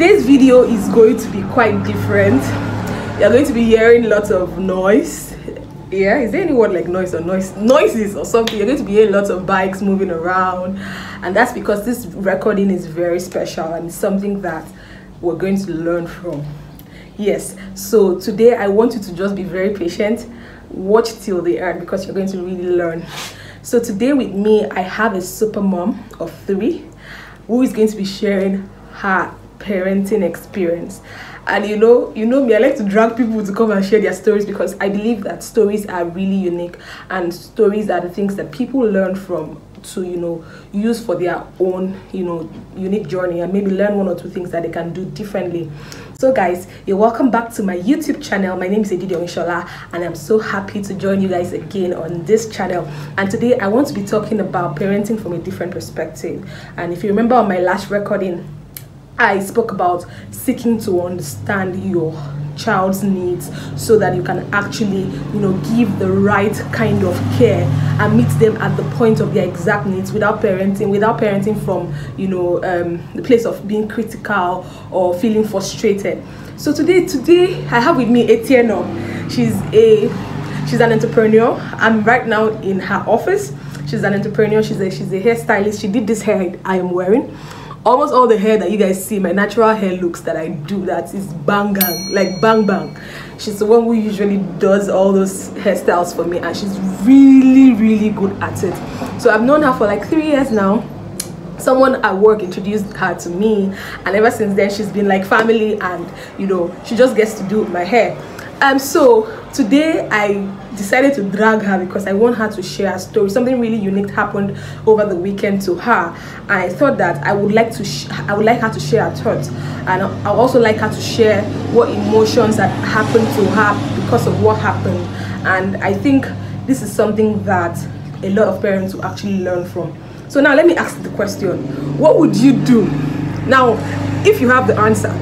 today's video is going to be quite different. You're going to be hearing lots of noise. Yeah, is there any word like noise or noises or something? You're going to be hearing lots of bikes moving around, and that's because this recording is very special and it's something that we're going to learn from. Yes, so today I want you to just be very patient, watch till the end, because you're going to really learn. So today with me I have a super mom of 3 who is going to be sharing her parenting experience. And you know me, I like to drag people to come and share their stories, because I believe that stories are really unique, and stories are the things that people learn from to use for their own unique journey, and maybe learn 1 or 2 things that they can do differently. So guys, you're welcome back to my YouTube channel. My name is Edidi Omishola, and I'm so happy to join you guys again on this channel. And today I want to be talking about parenting from a different perspective. And if you remember on my last recording, I spoke about seeking to understand your child's needs so that you can actually give the right kind of care and meet them at the point of their exact needs without parenting from the place of being critical or feeling frustrated. So today I have with me Etienne. She's an entrepreneur. I'm right now in her office. She's an entrepreneur. She's a hairstylist. She did this hair I am wearing. Almost all the hair that you guys see, my natural hair looks that I do, that is bang, like bang bang. She's the one who usually does all those hairstyles for me, and she's really good at it. So I've known her for like 3 years now. Someone at work introduced her to me, and ever since then she's been like family, and she just gets to do my hair. So today I decided to drag her because I want her to share a story. Something really unique happened over the weekend to her, and I thought that I would like her to share her thoughts, and I would also like her to share what emotions that happened to her because of what happened. And I think this is something that a lot of parents will actually learn from. So now let me ask the question: what would you do? Now, if you have the answer,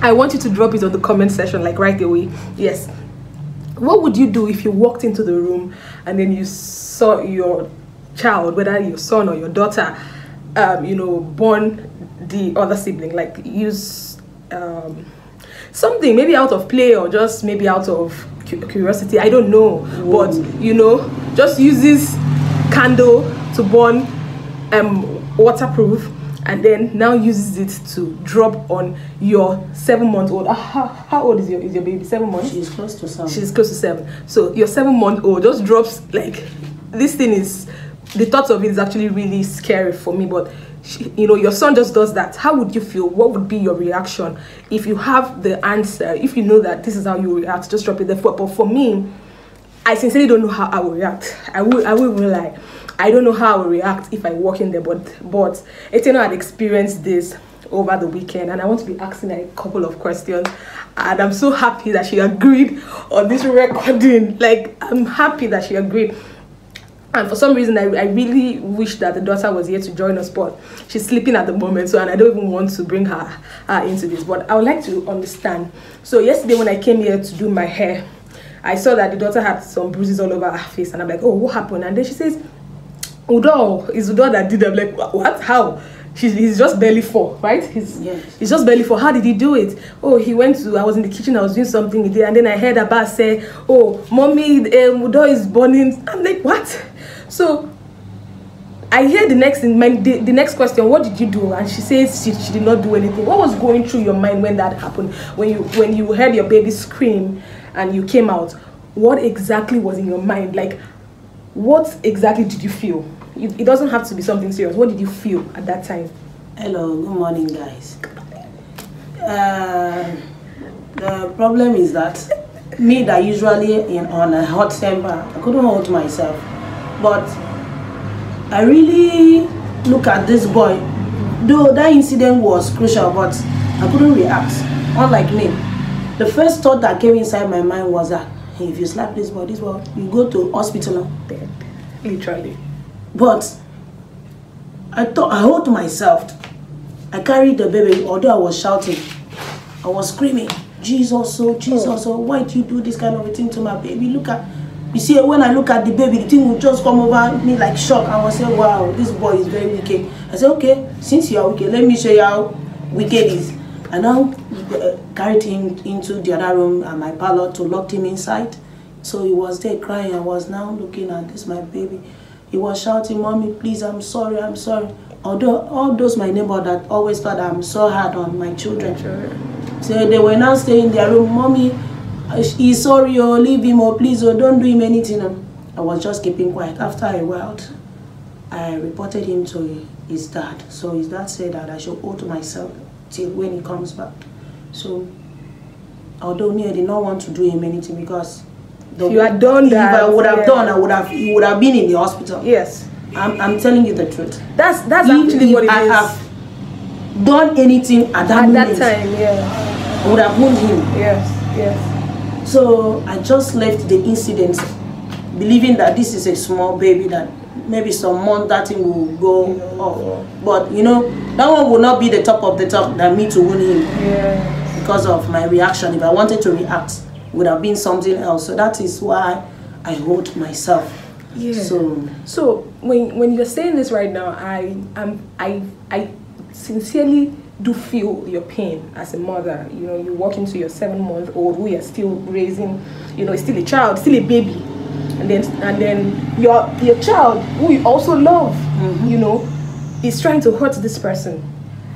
I want you to drop it on the comment section, like right away. Yes. What would you do if you walked into the room and then you saw your child, whether your son or your daughter, born the other sibling, like use something, maybe out of play or just maybe out of curiosity, I don't know. Whoa. But just uses candle to burn waterproof, and then now uses it to drop on your 7-month-old. How old is your baby? 7 months? She's close to 7. She's close to 7. So your 7-month-old just drops, like, this thing is, the thought of it is actually really scary for me. But your son just does that. How would you feel? What would be your reaction? If you have the answer, if you know that this is how you react, just drop it there. But for me, I sincerely don't know how I will react. I will lie. I don't know how I will react if I walk in there, but Etienne had experienced this over the weekend, and I want to be asking her a couple of questions, and I'm so happy that she agreed on this recording. Like, I'm happy that she agreed. And for some reason, I really wish that the daughter was here to join us, but she's sleeping at the moment, so, and I don't even want to bring her into this, but I would like to understand. So yesterday when I came here to do my hair, I saw that the daughter had some bruises all over her face, and I'm like, oh, what happened? And then she says, Udo, it's Udo that did it. I'm like, what? How? He's just barely 4, right? He's just barely 4. How did he do it? Oh, he went to, I was in the kitchen, I was doing something, he did, and then I heard Abba say, oh, mommy, Udo is burning. I'm like, what? So I hear the next question, what did you do? And she says she did not do anything. What was going through your mind when that happened? When you heard your baby scream and you came out, what exactly was in your mind? Like, what exactly did you feel? It doesn't have to be something serious. What did you feel at that time? Hello, good morning, guys. The problem is that me that usually on a hot temper, I couldn't hold myself. But I really look at this boy, though that incident was crucial, but I couldn't react. Unlike me, the first thought that came inside my mind was that, hey, if you slap this boy, you go to hospital now. Dead. Literally. But I hold to myself. I carried the baby, although I was shouting. I was screaming, Jesus, oh, Jesus, oh, why do you do this kind of a thing to my baby? You see, when I look at the baby, the thing will just come over me like shock. I will say, wow, this boy is very wicked. I said, okay, since you are wicked, let me show you how wicked is. I now carried him into the other room and my parlor to lock him inside. So he was there crying. I was now looking at this, my baby. He was shouting, "Mommy, please, I'm sorry, I'm sorry." Although all those my neighbor that always thought I'm so hard on my children. So they were now staying in their room. "Mommy, he's sorry, oh, leave him, oh, please, oh, don't do him anything." I was just keeping quiet. After a while, I reported him to his dad. So his dad said that I should hold myself till when he comes back. So although me, I did not want to do him anything because you had done that. If I would have done, he would have been in the hospital. Yes. I'm telling you the truth. That's actually what it is. I have done anything at that time, yeah. I would have wounded him. Yes, yes. So I just left the incident, believing that this is a small baby, that maybe some month that thing will go off. But you know, that one will not be the top of the top than me to wound him. Yeah. Because of my reaction. If I wanted to react, it would have been something else. So that is why I hold myself. Yeah. So when you're saying this right now, I sincerely do feel your pain as a mother. You know, you walk into your 7-month-old who you're still raising. You know, it's still a child, still a baby, and then your child who you also love, you know, is trying to hurt this person,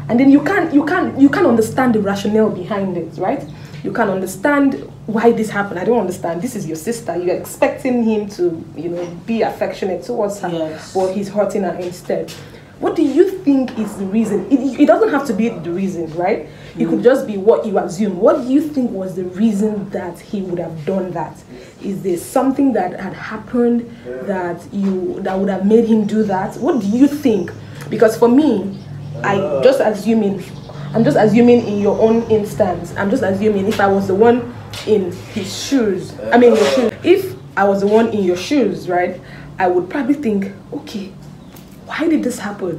and then you can't understand the rationale behind it, right? You can't understand why this happened. I don't understand. This is your sister. You're expecting him to, you know, be affectionate towards her, yes, but he's hurting her instead. What do you think is the reason? It doesn't have to be the reason, right? It could just be what you assume. What do you think was the reason that he would have done that? Is there something that had happened that would have made him do that? What do you think? Because for me, I'm just assuming in your own instance, I'm just assuming if I was the one in his shoes, your shoes. If I was the one in your shoes, right, I would probably think, okay, why did this happen?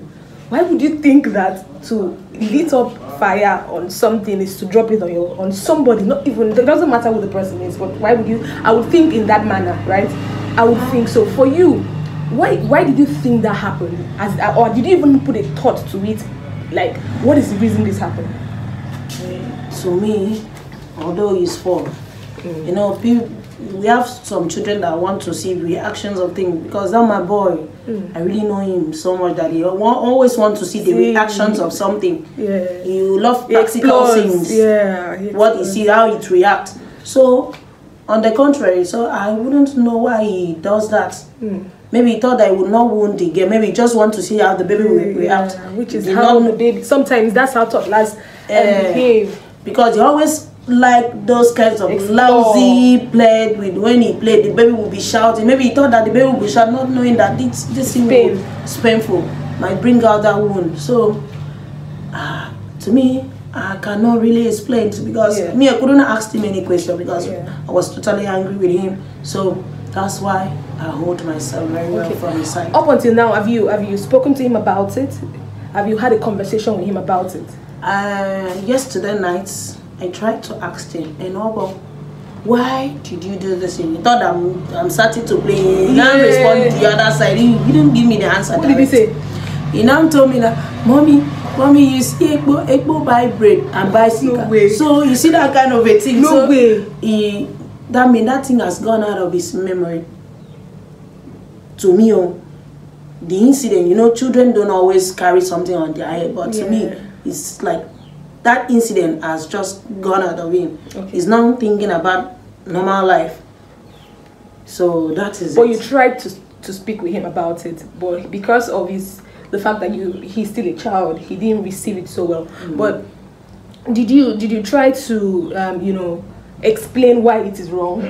Why would you think that to lit up fire on something is to drop it on somebody? Not even, it doesn't matter who the person is, but why would you? I would think in that manner, right? I would think so. For you, why did you think that happened? Or did you even put a thought to it? Like, what is the reason this happened? To me, although he's 4, you know, we have some children that want to see reactions of things, because that my boy, I really know him so much that he always want to see the reactions of something. Yeah. You love practical things. Yeah. What he see, how it reacts. So, on the contrary, so I wouldn't know why he does that. Maybe he thought that he would not wound the girl. Maybe he just want to see how the baby will react. Which is how the baby. Sometimes that's how toddlers behave. Because he always like those kinds of lousy played with. When he played, the baby will be shouting. Maybe he thought that the baby will be shouting, not knowing that this thing is painful, might bring out that wound. So, to me, I cannot really explain it, because me, I couldn't ask him any question, because I was totally angry with him. So that's why I hold myself very well from his side. Up until now, have you spoken to him about it? Have you had a conversation with him about it? Yesterday night, I tried to ask him, why did you do this? He thought I'm starting to play. He now responded to the other side. He didn't give me the answer. What did he say? He now told me that, Mommy, you see Ekbo buy bread and bicycle. No way. So you see that kind of a thing. No way. That thing has gone out of his memory. To me, the incident, you know, children don't always carry something on their head, but to me, it's like that incident has just gone out of him. He's not thinking about normal life. So that is. But you tried to speak with him about it, but because of the fact that he's still a child, he didn't receive it so well. But did you try to explain why it is wrong?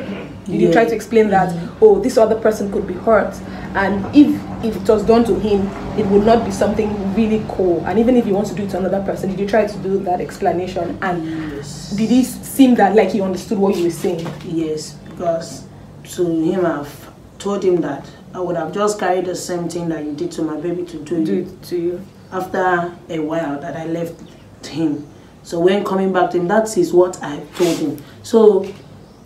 Did you try to explain that this other person could be hurt, and if it was done to him, it would not be something really cool, and even if you want to do it to another person, did you try to do that explanation? And did it seem that like he understood what you were saying? Yes, because to him, I've told him that I would have just carried the same thing that you did to my baby to do it to you. After a while that I left him. So when coming back to him, that is what I told him. So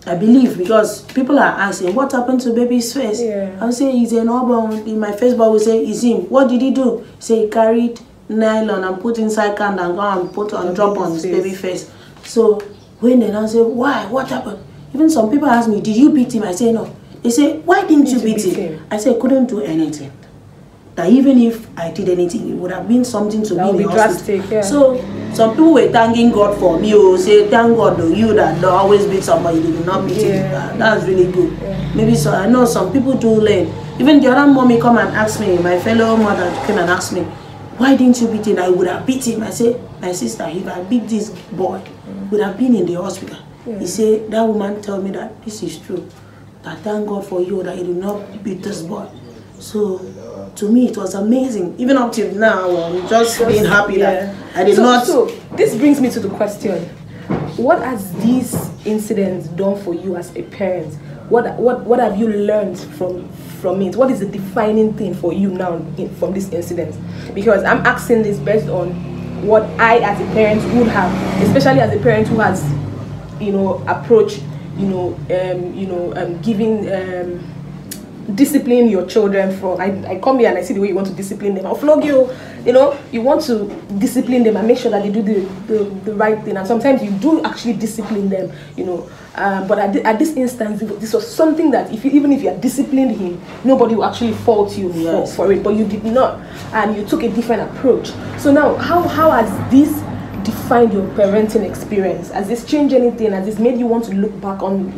I believe, because people are asking, what happened to baby's face? I say, he's an urban. In my Facebook, we say, it's him. What did he do? Say he carried nylon and put inside can and go and put on drop on his face. baby face. So when they now say, why? What happened? Even some people ask me, did you beat him? I say no. They say, why didn't you beat him? I say I couldn't do anything. That even if I did anything, it would have been something to me in the hospital. Yeah. So some people were thanking God for me, or say, thank God though, you that don't always beat somebody, they did not beat him. That's really good. Yeah. Maybe so. I know some people do learn. Even the other mommy come and ask me, my fellow mother came and asked me, why didn't you beat him? I would have beat him. I say, my sister, if I beat this boy, would have been in the hospital. He said, that woman told me that this is true. That thank God for you that you did not beat this boy. So to me it was amazing. Even up till now, I'm just being happy that I did not. So this brings me to the question: what has these incidents done for you as a parent? What have you learned from it? What is the defining thing for you now from this incident? Because I'm asking this based on what I as a parent would have, especially as a parent who has, approached, giving discipline your children from. I come here and I see the way you want to discipline them. I'll flog you. You want to discipline them and make sure that they do the right thing. And sometimes you do actually discipline them. But at this instance, this was something that even if you had disciplined him, nobody will actually fault you for it. But you did not, and you took a different approach. So now, how has this defined your parenting experience? Has this changed anything? Has this made you want to look back on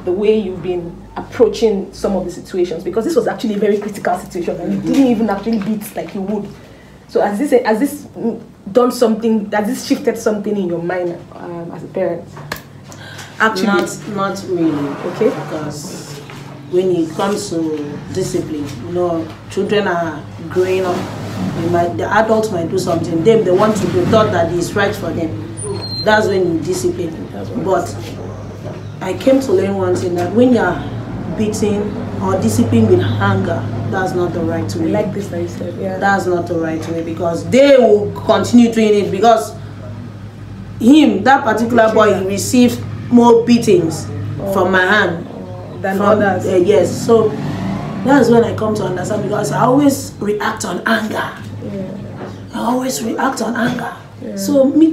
the way you've been approaching some of the situations? Because this was actually a very critical situation, and you didn't even actually beat like you would. So has this done something? Has this shifted something in your mind as a parent? Actually, not really. Okay. Because when it comes to discipline, children are growing up. The adults might do something. They want to do, thought that it's right for them. That's when you discipline. But I came to learn one thing, that when you're beating or disciplining with anger, that's not the right way. I like this that you said, yeah. That's not the right way, because they will continue doing it, because that particular boy, he received more beatings from my hand than others. Yes, so that's when I come to understand, because I always react on anger. I always react on anger. So to me,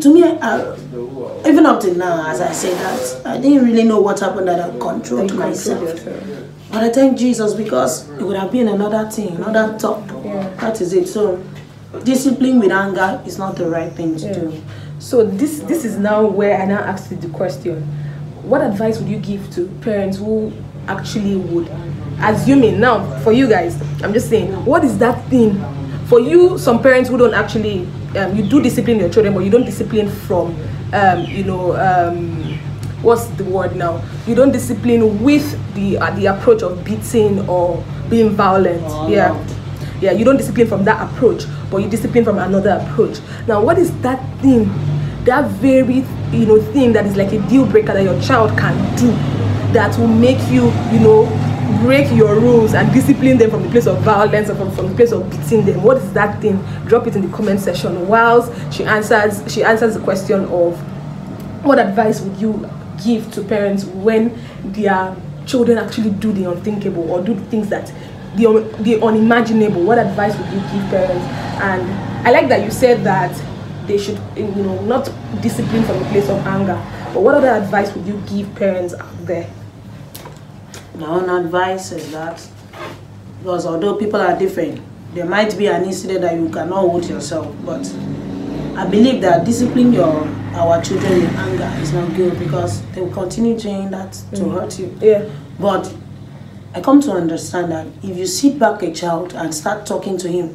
even up till now, as I say that, I didn't really know what happened, that I controlled myself. But I thank Jesus, because it would have been another thing, another talk. That is it. So discipline with anger is not the right thing to do. So this is now where I now ask you the question: what advice would you give to parents who actually would, assuming now for you guys, I'm just saying, what is that thing for you? Some parents who don't actually, you do discipline your children, but you don't discipline from, what's the word now? You don't discipline with the approach of beating or being violent. Yeah, you don't discipline from that approach, but you discipline from another approach. Now, what is that thing, that very thing that is like a deal breaker that your child can do, that will make you break your rules and discipline them from the place of violence or from the place of beating them? What is that thing? Drop it in the comment section whilst she answers the question of what advice would you give to parents when their children actually do the unthinkable or do things that the unimaginable. What advice would you give parents? And I like that you said that they should not discipline from a place of anger, but what other advice would you give parents out there? My own advice is that, because although people are different, there might be an incident that you cannot hold yourself, but I believe that disciplining our children in anger is not good, because they will continue doing that to hurt you. But I come to understand that if you sit back a child and start talking to him,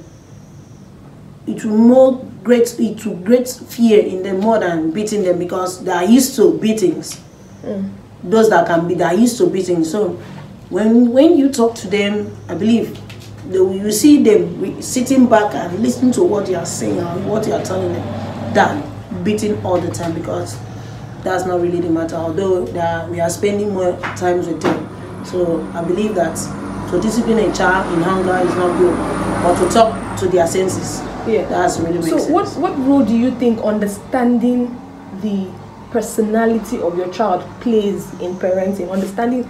it will create fear in them more than beating them, because they are used to beatings. Those that are used to beating. So when you talk to them, I believe you see them sitting back and listening to what you are saying and what you are telling them, than beating all the time, because that's not really the matter. Although we are spending more times with them. So I believe that to discipline a child in anger is not good, but to talk to their senses, that's really makes sense. So what role do you think understanding the personality of your child plays in parenting? Understanding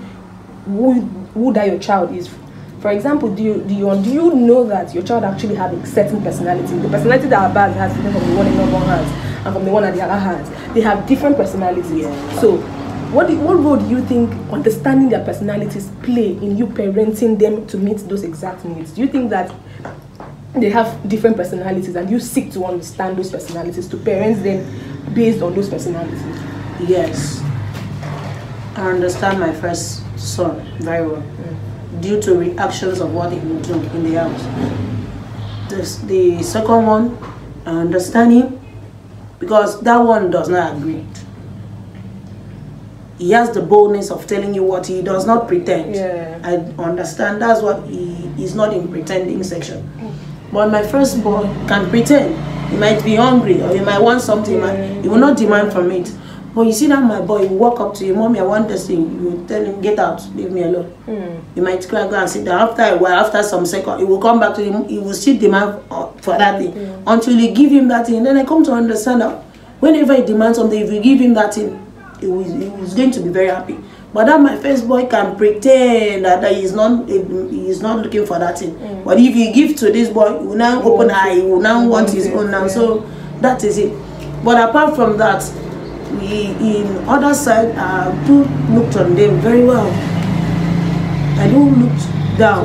who that your child is. For example, do you know that your child actually have a certain personality? The personality that our bag has different from the one in number one has and from the one that the other has. They have different personalities. Yeah. So what role do you think understanding their personalities play in you parenting them to meet those exact needs? Do you think that they have different personalities and you seek to understand those personalities to parent them based on those personalities? Yes. I understand my first son very well, due to reactions of what he will do in the house. The second one, I understand him because that one does not agree. He has the boldness of telling you what he does not pretend. Yeah. I understand that's what he is not in pretending section. But my first boy can pretend. He might be hungry or he might want something. He will not demand from it. But you see that my boy, you walk up to him, mommy, I want this thing. You tell him, get out, leave me alone. You might cry, go and sit down. After a while, after some seconds, he will come back to him. He will still demand for that thing until you give him that thing. Then I come to understand that whenever he demands something, if you give him that thing, he was going to be very happy. But that my first boy can pretend that he is not looking for that thing. But if you give to this boy, he will now open eye, he will now want his own now. So that is it. But apart from that, in other side, I do looked on them very well. I do look down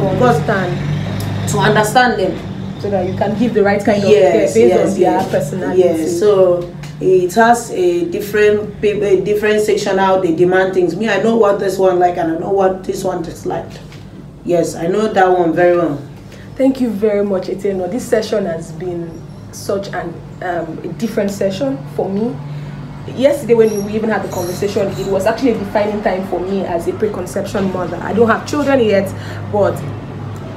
to understand them, so that you can give the right kind of care based on their personality. Yes, so it has a different section how they demand things. Me, I know what this one like, and I know what this one is like. Yes, I know that one very well. Thank you very much, Etienne. This session has been such a different session for me. Yesterday when we even had the conversation, it was actually a defining time for me as a preconception mother. I don't have children yet, but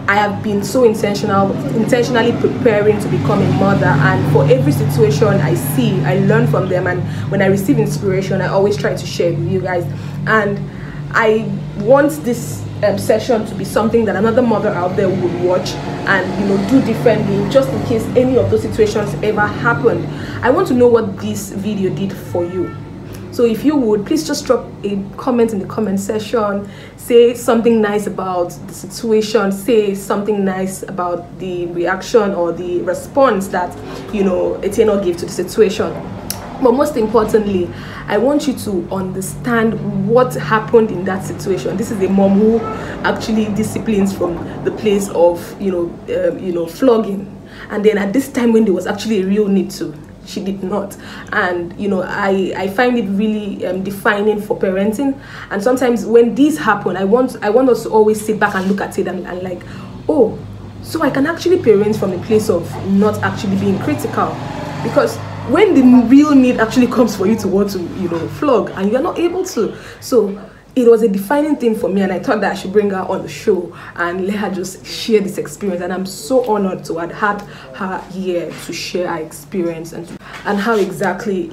I have been so intentionally preparing to become a mother, and for every situation I see, I learn from them, and when I receive inspiration, I always try to share with you guys. And I want this session to be something that another mother out there would watch and do differently, just in case any of those situations ever happened. I want to know what this video did for you. So if you would, please just drop a comment in the comment section. Say something nice about the situation. Say something nice about the reaction or the response that Etienne gave to the situation. But most importantly, I want you to understand what happened in that situation. This is a mom who actually disciplines from the place of flogging, and then at this time when there was actually a real need to, she did not. And I find it really defining for parenting. And sometimes when these happen, I want us to always sit back and look at it and like, oh, so I can actually parent from a place of not actually being critical. Because when the real need actually comes for you to want to flog and you're not able to. So it was a defining thing for me, and I thought that I should bring her on the show and let her just share this experience. And I'm so honored to have had her here to share her experience and how exactly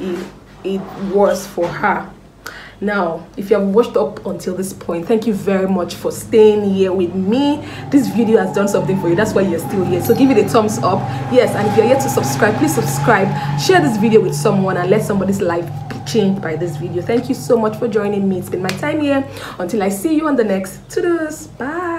it was for her. Now, if you have watched up until this point, thank you very much for staying here with me. This video has done something for you. That's why you're still here. So give it a thumbs up. Yes, and if you're yet to subscribe, please subscribe. Share this video with someone and let somebody's life be changed by this video. Thank you so much for joining me. It's been my time here. Until I see you on the next toodles. Bye.